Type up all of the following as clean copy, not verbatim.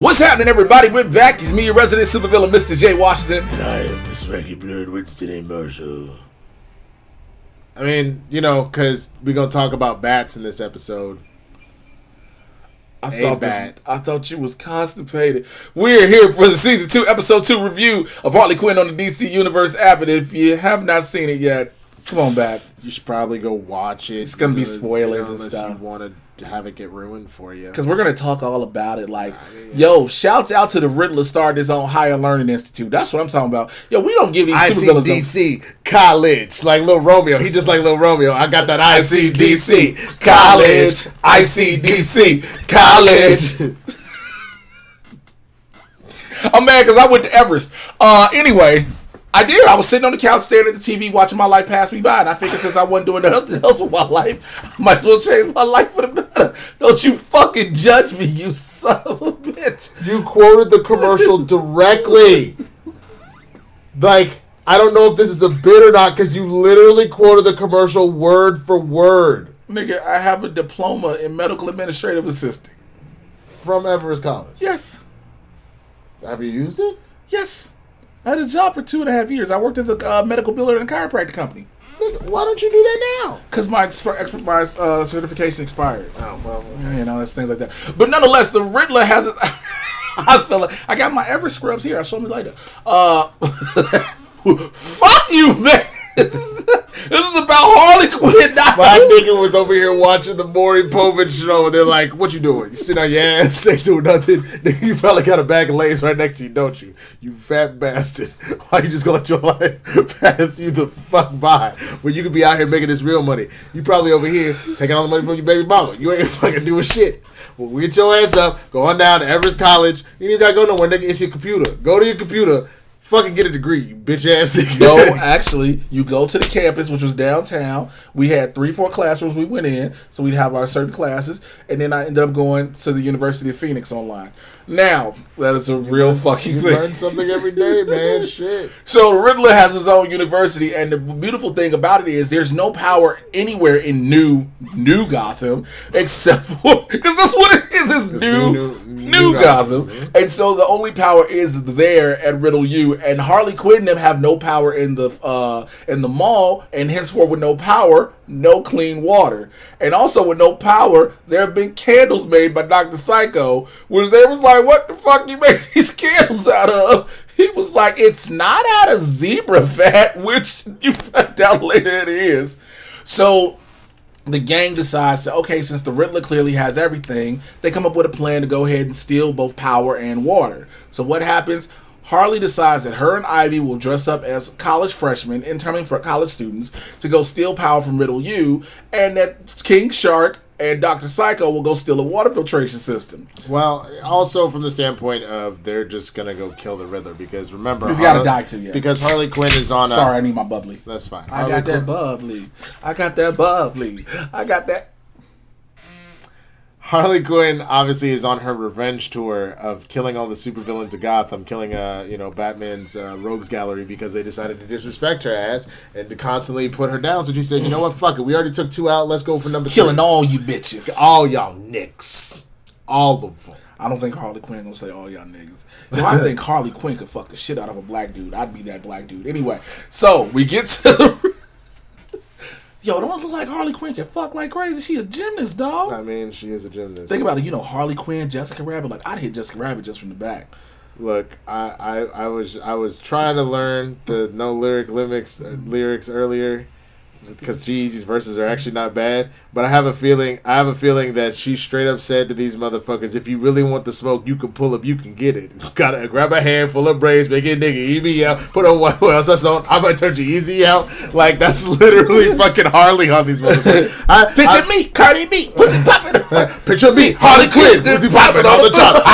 What's happening, everybody? We're back. It's me, your resident supervillain, Mr. J. Washington. And I am the swaggy blerd Winston A. Marshall. I mean, you know, because we're going to talk about bats in this episode. I thought you was constipated. We're here for the Season 2, Episode 2 review of Harley Quinn on the DC Universe app. And if you have not seen it yet, come on back. You should probably go watch it. It's going to be spoilers and unless stuff. Unless you want to have it get ruined for you. Because we're going to talk all about it. Like, yo, shouts out to the Riddler starting his own higher learning institute. That's what I'm talking about. Yo, we don't give these supervillains ICDC college. Like Lil Romeo. He just like Lil Romeo. I got that ICDC college. ICDC college. I'm mad because I went to Everest. Anyway, I did. I was sitting on the couch staring at the TV watching my life pass me by, and I figured since I wasn't doing nothing else with my life, I might as well change my life for the better. Don't you fucking judge me, you son of a bitch. You quoted the commercial directly. Like, I don't know if this is a bit or not, because you literally quoted the commercial word for word. Nigga, I have a diploma in medical administrative assisting. From Everest College? Yes. Have you used it? Yes. I had a job for 2.5 years. I worked as a medical biller in a chiropractic company. Why don't you do that now? Because my certification expired. Oh, well, okay. You know, that's things like that. But nonetheless, the Riddler has it. I got my Everest scrubs here. I'll show me later. Fuck you, man. This is about Harley Quinn. My nigga was over here watching the Maury Povich show, and they're like, "What you doing? You sitting on your ass, ain't doing nothing? You probably got a bag of Lay's right next to you, don't you? You fat bastard! Why you just gonna let your life pass you the fuck by when you could be out here making this real money? You probably over here taking all the money from your baby mama. You ain't fucking doing shit. Well, get your ass up, go on down to Everest College. You ain't gotta go nowhere, nigga. It's your computer. Go to your computer." Fucking get a degree, you bitch ass nigga. No, actually, you go to the campus, which was downtown. We had 3-4 classrooms we went in, so we'd have our certain classes, and then I ended up going to the University of Phoenix online. Now, that is a real fucking thing. You learn something every day, man. Shit. So the Riddler has his own university, and the beautiful thing about it is there's no power anywhere in New Gotham except for, because that's what it is. It's New Gotham. And so the only power is there at Riddle U, and Harley Quinn and them have no power in the mall, and henceforth with no power, no clean water. And also with no power, there have been candles made by Dr. Psycho, which they was like, what the fuck you make these candles out of? He was like, it's not out of zebra fat, which you found out later it is. So the gang decides to, okay, since the Riddler clearly has everything, they come up with a plan to go ahead and steal both power and water. So what happens? Harley decides that her and Ivy will dress up as college freshmen, incoming for college students, to go steal power from Riddle U, and that King Shark and Dr. Psycho will go steal a water filtration system. Well, also from the standpoint of they're just going to go kill the Riddler, because remember... He's got to die too, yeah. Because Harley Quinn is on Sorry, I need my bubbly. That's fine. I got that bubbly. I got that... Harley Quinn obviously is on her revenge tour of killing all the supervillains of Gotham, killing Batman's rogues gallery, because they decided to disrespect her ass and to constantly put her down. So she said, you know what, fuck it. We already took 2 out. Let's go for number 3. Killing all you bitches. All y'all nicks. All of them. I don't think Harley Quinn gonna say all y'all niggas. So I think Harley Quinn could fuck the shit out of a black dude. I'd be that black dude. Anyway, so we get to the... Yo, don't look like Harley Quinn can fuck like crazy. She a gymnast, dog. I mean, she is a gymnast. Think about it. You know, Harley Quinn, Jessica Rabbit. Like, I'd hit Jessica Rabbit just from the back. Look, I was trying to learn the no lyrics earlier, because Jeezy's verses are actually not bad. But I have a feeling that she straight up said to these motherfuckers, if you really want the smoke, you can pull up, you can get it. Gotta grab a handful of braids, make it nigga easy out, put on what else that's on, I might turn you easy out. Like, that's literally fucking Harley on these motherfuckers. Picture me, Cardi B, pussy poppin'. Picture me, Harley Quinn, pussy poppin' on the top.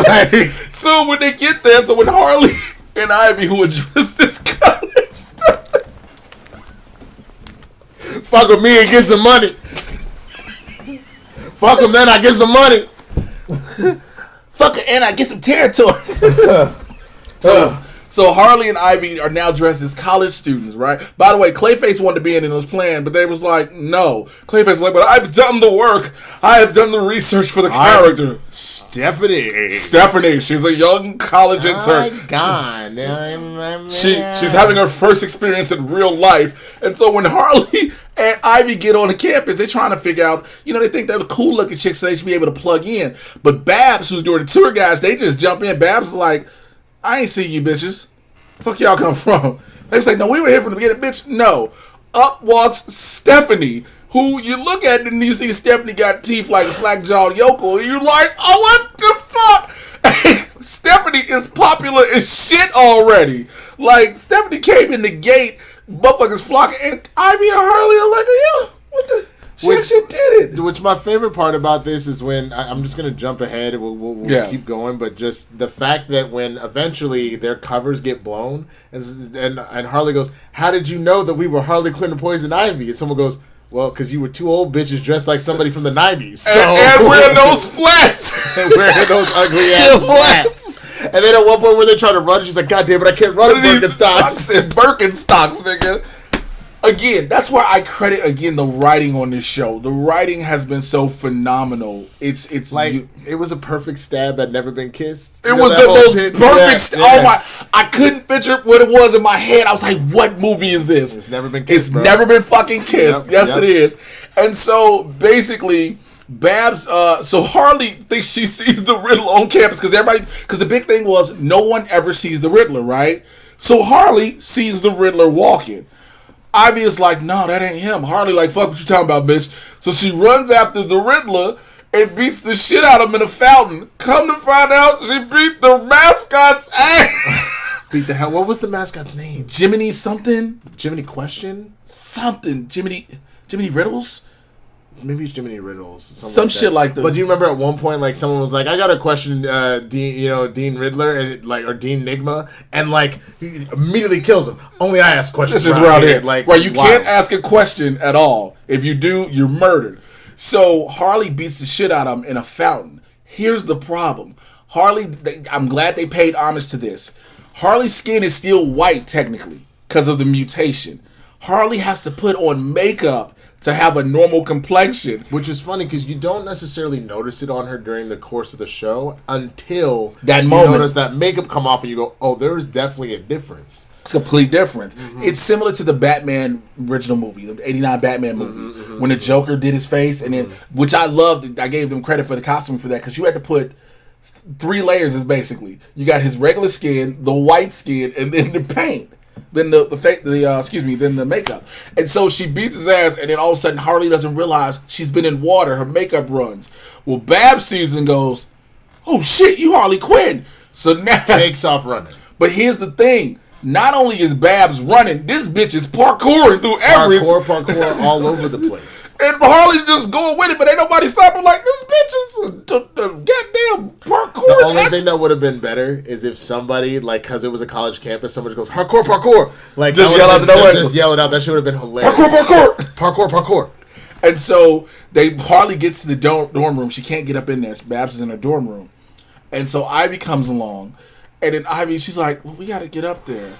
Like, so when they get there, when Harley and Ivy, who address this college stuff, fuck with me and get some money. Fuck him, then I get some money. Fuck her and I get some territory. So Harley and Ivy are now dressed as college students, right? By the way, Clayface wanted to be in it and was planned, but they was like, no. Clayface was like, but I've done the work. I have done the research for the character. Stephanie. She's a young college intern. My God. She's having her first experience in real life. And so when Harley and Ivy get on the campus, they're trying to figure out, they think they're the cool looking chicks, so they should be able to plug in. But Babs, who's doing the tour guys, they just jump in. Babs is like, I ain't see you bitches. Fuck y'all come from? They was like, no, we were here from the beginning, bitch. No. Up walks Stephanie, who you look at and you see Stephanie got teeth like a slack-jawed yokel, and you're like, oh, what the fuck? Stephanie is popular as shit already. Like, Stephanie came in the gate, motherfuckers flocking, and Ivy and Harley are like, yo, what the... She did it. Which my favorite part about this is when I'm just gonna jump ahead. We'll keep going, but just the fact that when eventually their covers get blown, and Harley goes, "How did you know that we were Harley Quinn and Poison Ivy?" And someone goes, "Well, because you were two old bitches dressed like somebody from the '90s, so and wearing those flats, and wearing those ugly ass flats." And then at one point where they're trying to run, she's like, "God damn it, I can't run in Birkenstocks." And Birkenstocks, nigga. Again, that's where I credit the writing on this show. The writing has been so phenomenal. It's like it was a perfect stab at Never Been Kissed. It was the most perfect. Yeah. Oh my! I couldn't picture what it was in my head. I was like, "What movie is this?" It's Never Been Kissed. It's Never Been fucking kissed. Yes, it is. And so basically, Babs. So Harley thinks she sees the Riddler on campus because the big thing was no one ever sees the Riddler, right? So Harley sees the Riddler walking. Ivy is like, no, that ain't him. Harley like, fuck what you talking about, bitch. So she runs after the Riddler and beats the shit out of him in a fountain. Come to find out, she beat the mascot's ass. Beat the hell? What was the mascot's name? Jiminy something? Jiminy Question? Something. Jiminy Riddles? Maybe it's Jiminy Riddles. Some shit like that. But do you remember at one point, like, someone was like, I got to question Dean Riddler or Dean Nigma, and like he immediately kills him. Only I ask questions. This is around here. Like, right, you can't ask a question at all. If you do, you're murdered. So Harley beats the shit out of him in a fountain. Here's the problem. I'm glad they paid homage to this. Harley's skin is still white, technically, because of the mutation. Harley has to put on makeup to have a normal complexion. Which is funny because you don't necessarily notice it on her during the course of the show until that moment. You notice that makeup come off and you go, oh, there is definitely a difference. It's a complete difference. Mm-hmm. It's similar to the Batman original movie, the 89 Batman movie, when the Joker did his face, and then, which I loved, I gave them credit for the costume for that, because you had to put 3 layers, is basically. You got his regular skin, the white skin, and then the paint. Then then the makeup. And so she beats his ass, and then all of a sudden Harley doesn't realize she's been in water. Her makeup runs. Well, Babs sees and goes, oh shit, you Harley Quinn. So now takes off running. But here's the thing. Not only is Babs running, this bitch is parkouring through everything. Parkour all over the place. And Harley's just going with it, but ain't nobody stopping. Like, this bitch is a goddamn parkour. The only thing that would have been better is if somebody, like, because it was a college campus, somebody goes, parkour. Like, just yell out the door. Just yell it out. That shit would have been hilarious. Parkour. And so Harley gets to the dorm room. She can't get up in there. Babs is in her dorm room. And so Ivy comes along. And then Ivy, she's like, well, we got to get up there.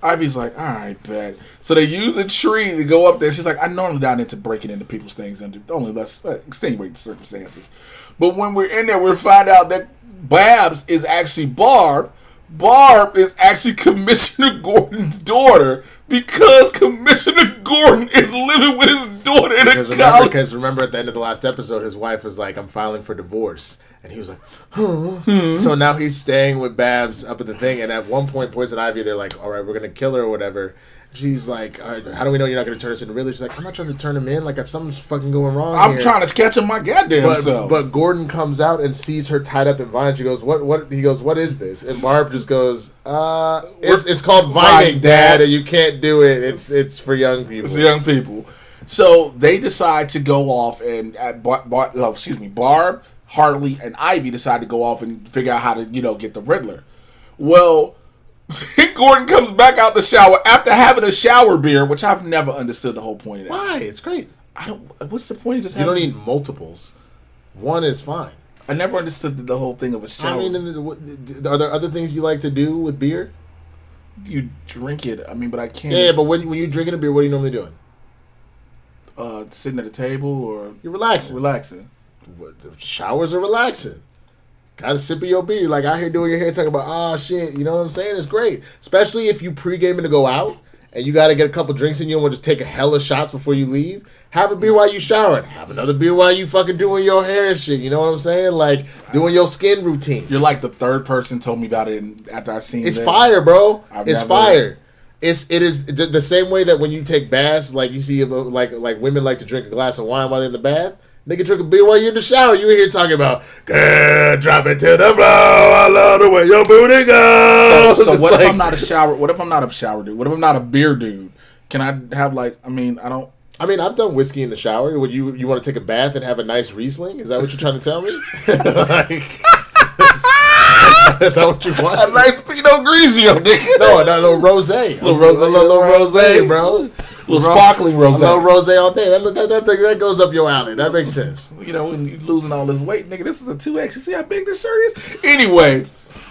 Ivy's like, all right, bet. So they use a tree to go up there. She's like, I'm normally not into breaking into people's things under only less extenuating circumstances. But when we're in there, we find out that Babs is actually Barb. Barb is actually Commissioner Gordon's daughter because Commissioner Gordon is living with his daughter in a college. Because remember at the end of the last episode, his wife was like, I'm filing for divorce. And he was like, huh. So now he's staying with Babs up at the thing. And at one point, Poison Ivy, they're like, all right, we're going to kill her or whatever. She's like, how do we know you're not going to turn us into Riddler? She's like, I'm not trying to turn him in. Like, something's fucking going wrong I'm trying to catch him my goddamn self. But Gordon comes out and sees her tied up in vines. She goes, what? He goes, what is this? And Barb just goes, it's called vining, Dad, and you can't do it. It's for young people. It's young people. So they decide to go off and Barb, Harley, and Ivy decide to go off and figure out how to, get the Riddler. Well, Gordon comes back out the shower after having a shower beer, which I've never understood the whole point of that. Why? It's great. What's the point of just You don't need multiples. One is fine. I never understood the whole thing of a shower. I mean, are there other things you like to do with beer? You drink it. I mean, but I can't. Yeah, but when you drinking a beer, what are you normally doing? Sitting at a table or you're relaxing. Showers are relaxing. Got a sip of your beer. Like out here doing your hair, talking about shit. You know what I'm saying? It's great, especially if you pre-gaming to go out and you got to get a couple drinks in you and want to just take a hella shots before you leave. Have a beer while you showering. Have another beer while you fucking doing your hair and shit. You know what I'm saying? Like doing your skin routine. You're like the third person told me about it after I seen it. It's fire, bro. It's fire. It is the same way that when you take baths, like you see, like women like to drink a glass of wine while they're in the bath. They can drink a beer while you're in the shower. You here talking about, girl, drop it to the floor. I love the way your booty goes. So what if I'm not a shower? What if I'm not a shower dude? What if I'm not a beer dude? Can I have I've done whiskey in the shower. Would you want to take a bath and have a nice Riesling? Is that what you're trying to tell me? Is that what you want? A nice Pinot Grigio, nigga. No, a little rosé. A little rosé, bro. Little sparkling rosé. A little rosé all day. That goes up your alley. That makes sense. You know, when you're losing all this weight, nigga, this is a 2X. You see how big this shirt is? Anyway,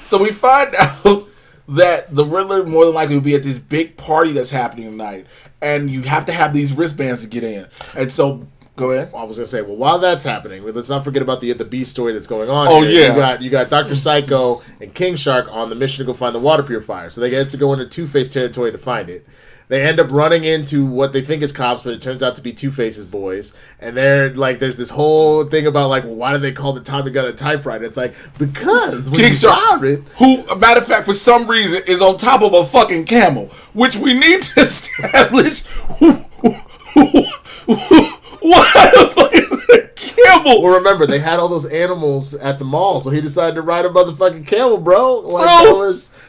so we find out that the Riddler more than likely will be at this big party that's happening tonight. And you have to have these wristbands to get in. And so, go ahead. I was going to say, well, while that's happening, let's not forget about the B story that's going on here. Yeah. You got Dr. Psycho and King Shark on the mission to go find the water purifier. So they have to go into Two-Face territory to find it. They end up running into what they think is cops, but it turns out to be Two-Face's boys. And they're like, there's this whole thing about like, well, why do they call the Tommy gun a typewriter? It's like, because when King Shark, who, a matter of fact, for some reason, is on top of a fucking camel, which we need to establish. What the fuck is a camel? Well, remember, they had all those animals at the mall, so he decided to ride a motherfucking camel, bro. Like,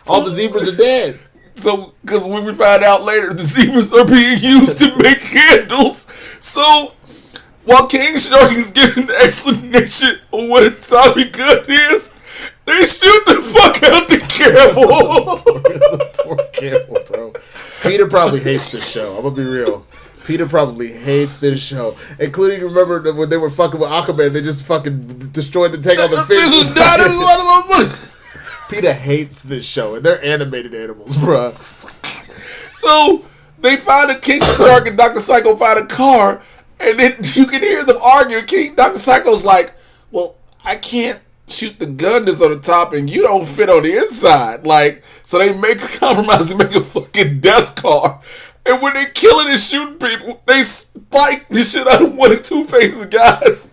all the zebras are dead. So, because when we find out later, the zebras are being used to make candles. So, while King Shark is giving the explanation of what a Tommy gun is, they shoot the fuck out the camel. Poor camel, bro. Peter probably hates this show. I'm gonna be real. Peter probably hates this show. Including, remember when they were fucking with Aquaman, they just fucking destroyed the tank on the fish. This was not one of those. Peter hates this show, and they're animated animals, bruh. So, they find a King Shark and Dr. Psycho find a car, and then you can hear them arguing. Dr. Psycho's like, well, I can't shoot the gun that's on the top, and you don't fit on the inside. Like, so they make a compromise and make a fucking death car. And when they're killing and shooting people, they spike the shit out of one of Two-Face's guys.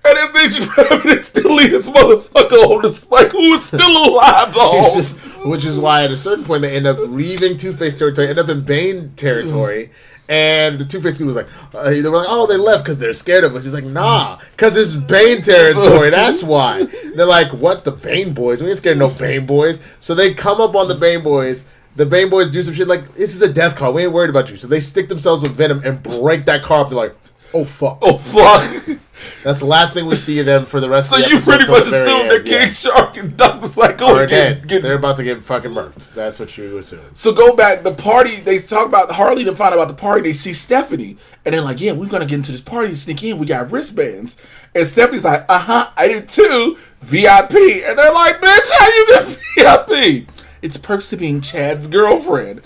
And if they drive, they still leave this motherfucker on the spike who is still alive, though. Which is why at a certain point they end up leaving Two-Face territory, end up in Bane territory. And the Two-Face dude was like, they were like, oh, they left because they're scared of us. He's like, nah, because it's Bane territory. That's why. They're like, what, the Bane boys? We ain't scared of no Bane boys. So they come up on the Bane boys. The Bane boys do some shit like, this is a death car. We ain't worried about you. So they stick themselves with venom and break that car up. They're like, oh, fuck. Oh, fuck. That's the last thing we see of them for the rest of the episode. So you pretty much assume that King Shark and Dr. Psycho are dead. They're about to get fucking murked. That's what you assume. So go back. The party, they talk about Harley, then find out about the party. They see Stephanie. And they're like, yeah, we're going to get into this party and sneak in. We got wristbands. And Stephanie's like, I do too. VIP. And they're like, bitch, how you get VIP? It's perks to being Chad's girlfriend.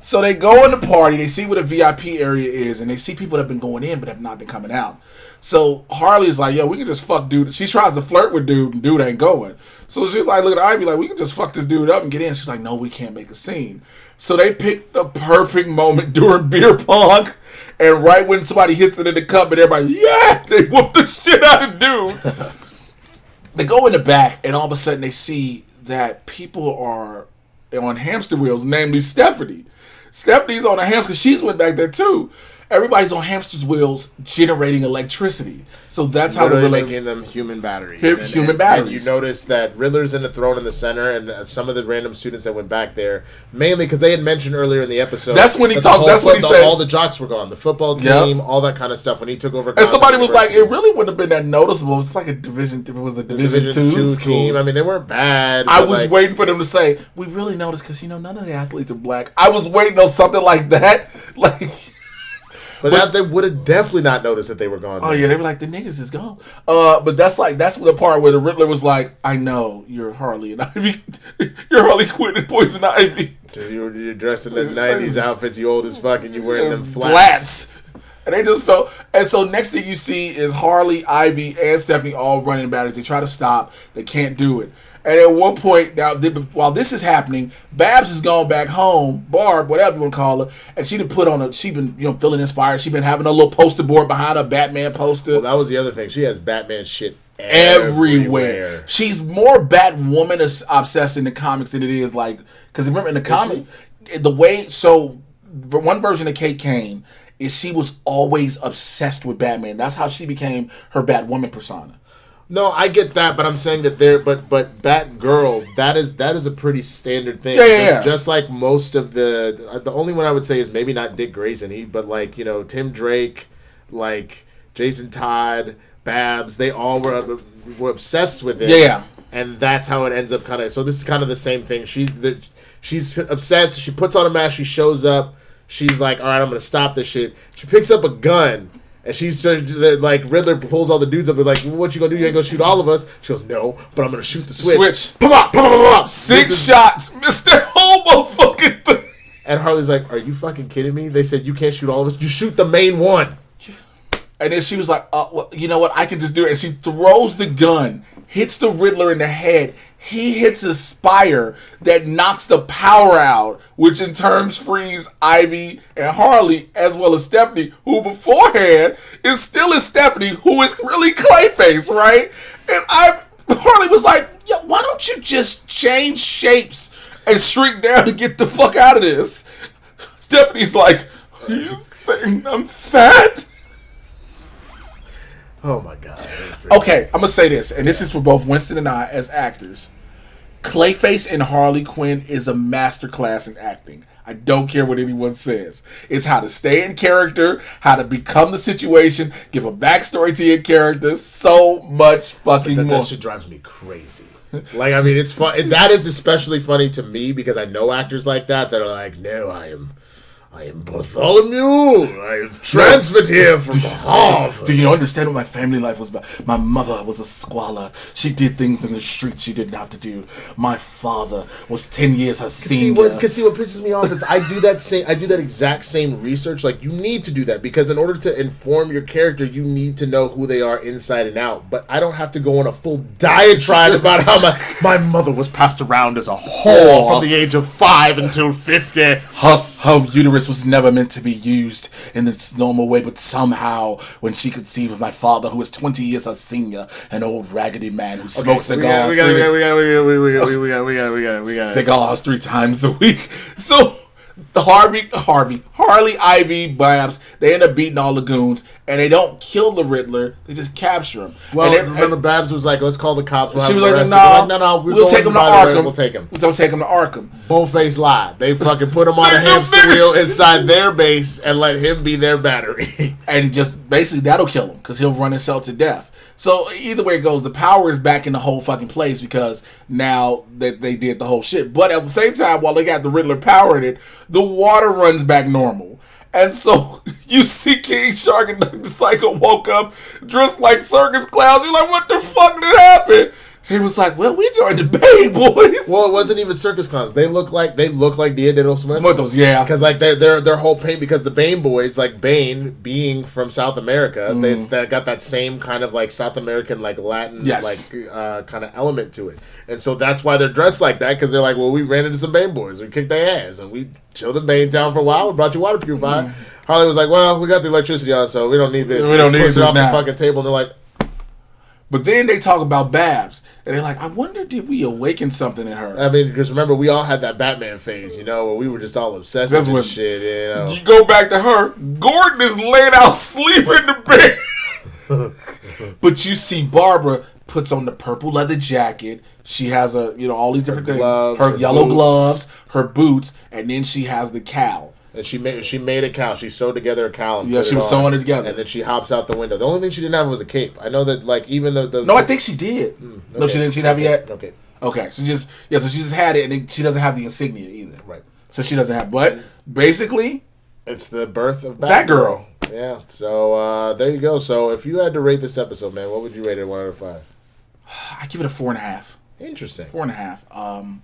So they go in the party, they see what a VIP area is, and they see people that have been going in but have not been coming out. So Harley's like, yo, we can just fuck dude. She tries to flirt with dude, and dude ain't going. So she's like, look at Ivy, like, we can just fuck this dude up and get in. She's like, no, we can't make a scene. So they pick the perfect moment during beer pong, and right when somebody hits it in the cup, and everybody, yeah, they whoop the shit out of dude. They go in the back, and all of a sudden they see that people are on hamster wheels, namely Stephanie. Stephanie's on a hamster. She's went back there too. Everybody's on hamster's wheels generating electricity. So that's how they're making them human batteries. Human batteries. And you notice that Riddler's in the throne in the center, and some of the random students that went back there, mainly because they had mentioned earlier in the episode. That's when he talked. That's when he said all the jocks were gone, the football team, all that kind of stuff. When he took over, and somebody was like, it really wouldn't have been that noticeable. It's like a division. It was a division two team. I mean, they weren't bad. I was waiting for them to say, we really noticed because none of the athletes are black. I was waiting on something like that, like. But that they would have definitely not noticed that they were gone. Oh yeah, they were like, the niggas is gone. But that's the part where the Riddler was like, I know you're Harley and Ivy, you're Harley Quinn and Poison Ivy. You're dressed in the '90s outfits, you old as fuck, and you wearing them flats. And they just felt. And so next thing you see is Harley, Ivy, and Stephanie all running back. They try to stop. They can't do it. And at one point, now while this is happening, Babs has gone back home, Barb, whatever you want to call her, and she been feeling inspired. She's been having a little poster board behind her Batman poster. Well, that was the other thing. She has Batman shit everywhere. She's more Batwoman obsessed in the comics than it is because remember in the comic, the way one version of Kate Kane is she was always obsessed with Batman. That's how she became her Batwoman persona. No, I get that, but I'm saying that but Batgirl, that is a pretty standard thing. Yeah. Just like most of the only one I would say is maybe not Dick Grayson, but Tim Drake, like Jason Todd, Babs, they all were obsessed with it. Yeah. And that's how it ends up kind of. So this is kind of the same thing. She's obsessed. She puts on a mask. She shows up. She's like, all right, I'm going to stop this shit. She picks up a gun, and she's like, Riddler pulls all the dudes up and like, what you going to do? You ain't going to shoot all of us? She goes, no, but I'm going to shoot the switch. Pop. 6 shots. Mr. Whole motherfucking thing. And Harley's like, are you fucking kidding me? They said you can't shoot all of us. You shoot the main one. And then she was like, well, you know what? I can just do it. And she throws the gun, hits the Riddler in the head. He hits a spire that knocks the power out, which in turn frees Ivy and Harley, as well as Stephanie, who beforehand is still Stephanie, who is really Clayface, right? And Harley was like, yo, why don't you just change shapes and shrink down to get the fuck out of this? Stephanie's like, are you saying I'm fat? Oh my God. Okay, I'm going to say this, and this is for both Winston and I as actors. Clayface in Harley Quinn is a masterclass in acting. I don't care what anyone says. It's how to stay in character, how to become the situation, give a backstory to your character, so much fucking more. That shit drives me crazy. Like, I mean, it's fun. That is especially funny to me because I know actors like that are like, no, I am Bartholomew. I've transferred here from Harvard. Do you understand what my family life was about? My mother was a squalor. She did things in the streets she didn't have to do. My father was 10 years her senior. Because see what pisses me off is I do that exact same research. Like, you need to do that because in order to inform your character, you need to know who they are inside and out. But I don't have to go on a full diatribe about how my mother was passed around as a whore from the age of 5 until 50. Her uterus was never meant to be used in its normal way, but somehow when she conceived of my father, who was 20 years her senior, an old raggedy man who smokes cigars. We got it. Cigars 3 times a week. So Harley, Ivy, Babs, they end up beating all the goons, and they don't kill the Riddler, they just capture him. Well, remember Babs was like, let's call the cops. She was like, no, we'll take him to Arkham. We'll take him. We'll take him to Arkham. Bullface lied. They fucking put him on a hamster wheel inside their base and let him be their battery. And just, basically, that'll kill him, because he'll run himself to death. So either way it goes, the power is back in the whole fucking place because now that they did the whole shit. But at the same time, while they got the Riddler power in it, the water runs back normal. And so you see King Shark and the Psycho woke up dressed like circus clowns. You're like, what the fuck did happen? He was like, well, we joined the Bane Boys. Well, it wasn't even circus clowns. They look like Dia de los Muertos. Yeah. Because like their whole pain, because the Bane Boys, like Bane being from South America, they got that same kind of like South American, like Latin, kind of element to it. And so that's why they're dressed like that, because they're like, well, we ran into some Bane Boys. We kicked their ass. And we chilled in Bane Town for a while. We brought you water purifier. Harley was like, well, we got the electricity on, so we don't need this. We don't need this off now. The fucking table. And they're like, but then they talk about Babs, and they're like, I wonder, did we awaken something in her? I mean, because remember, we all had that Batman phase, where we were just all obsessive and shit, You go back to her, Gordon is laying out sleeping in the bed. But you see Barbara puts on the purple leather jacket. She has all these different things. Her yellow gloves, her boots, and then she has the cowl. And she made a cowl. She sewed together a cowl. And she was sewing it together. And then she hops out the window. The only thing she didn't have was a cape. I know that, like, even the No, I think she did. Okay. No, she didn't. She didn't have it yet. Okay. So she just had it, and she doesn't have the insignia either. Right. So she doesn't have. But basically, it's the birth of Batgirl. Yeah. So there you go. So if you had to rate this episode, man, what would you rate it 1 out of 5? I give it a 4.5. Interesting. 4.5.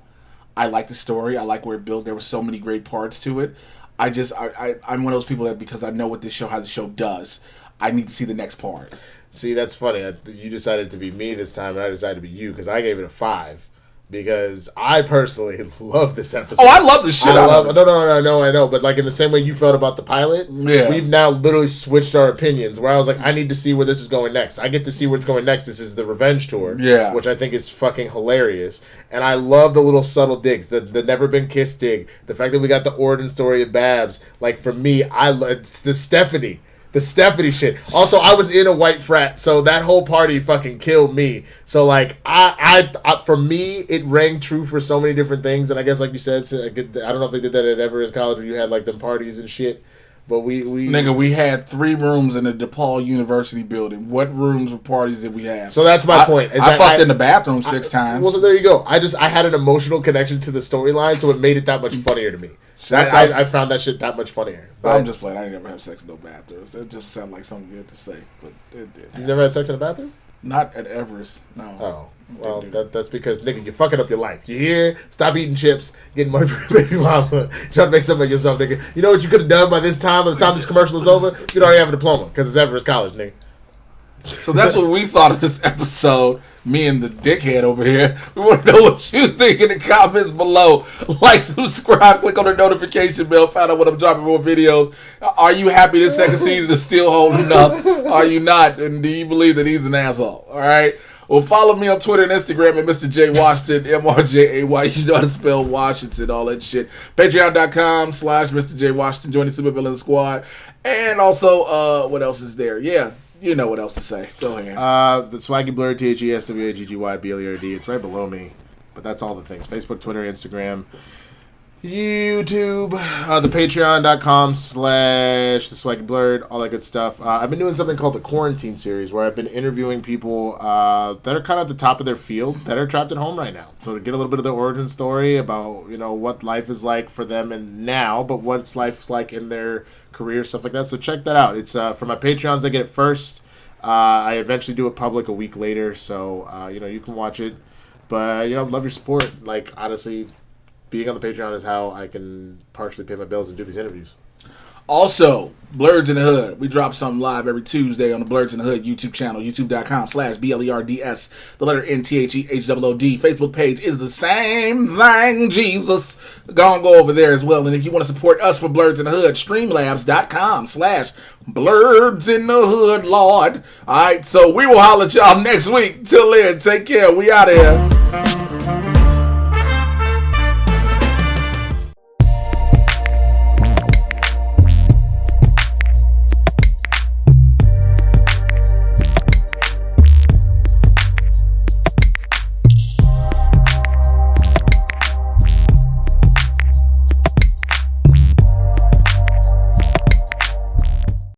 I like the story. I like where it built. There were so many great parts to it. I'm one of those people that because I know what this show, how the show does, I need to see the next part. See, that's funny. You decided to be me this time, and I decided to be you because I gave it a 5. Because I personally love this episode. Oh, I love the shit out of it. No, I know. But like in the same way you felt about the pilot, we've now literally switched our opinions. Where I was like, I need to see where this is going next. I get to see where it's going next. This is the revenge tour, which I think is fucking hilarious. And I love the little subtle digs, the never been kissed dig, the fact that we got the origin story of Babs. Like for me, I love the Stephanie. The Stephanie shit. Also, I was in a white frat, so that whole party fucking killed me. So, like, I for me, it rang true for so many different things. And I guess, like you said, I don't know if they did that at Everest College where you had, like, them parties and shit. But we had 3 rooms in the DePaul University building. What rooms or parties did we have? So that's my point. I fucked in the bathroom 6 times. Well, so there you go. I had an emotional connection to the storyline, so it made it that much funnier to me. I found that shit that much funnier. But I'm just playing. I didn't never have sex in no bathrooms. It just sounded like something good to say, but it did. You never had sex in a bathroom? Not at Everest, no. Oh, well, that's because, nigga, you're fucking up your life. You here? Stop eating chips, getting money for your baby mama, trying to make something of yourself, nigga. You know what you could have done by this time, by the time this commercial is over? You'd already have a diploma, because it's Everest College, nigga. So that's what we thought of this episode. Me and the dickhead over here. We want to know what you think in the comments below. Like, subscribe, click on the notification bell, find out when I'm dropping more videos. Are you happy this second season is still holding up? Are you not? And do you believe that he's an asshole? All right. Well, follow me on Twitter and Instagram at Mr. J Washington, MRJAY. You know how to spell Washington, all that shit. Patreon.com/Mr. J Washington. Join the Supervillain Squad. And also, what else is there? Yeah. You know what else to say. Go ahead. The Swaggy Blerd, THESWAGGYBLERD. It's right below me. But that's all the things. Facebook, Twitter, Instagram, YouTube, the Patreon.com/the Swaggy Blerd, all that good stuff. I've been doing something called the Quarantine Series where I've been interviewing people that are kind of at the top of their field that are trapped at home right now. So to get a little bit of their origin story about, you know, what life is like for them and now, but what's life's like in their career, stuff like that. So check that out. It's for my Patreons. I get it first. I eventually do it public a week later, so you know, you can watch it. But you know, love your support. Like, honestly, being on the Patreon is how I can partially pay my bills and do these interviews. Also, Blerds in the Hood. We drop something live every Tuesday on the Blerds in the Hood YouTube channel, youtube.com/BLERDS, the letter NTHEHOOD. Facebook page is the same thing, Jesus. Go over there as well. And if you want to support us for Blerds in the Hood, streamlabs.com/Blerds in the Hood, Lord. All right, so we will holler at y'all next week. Till then, take care. We out of here.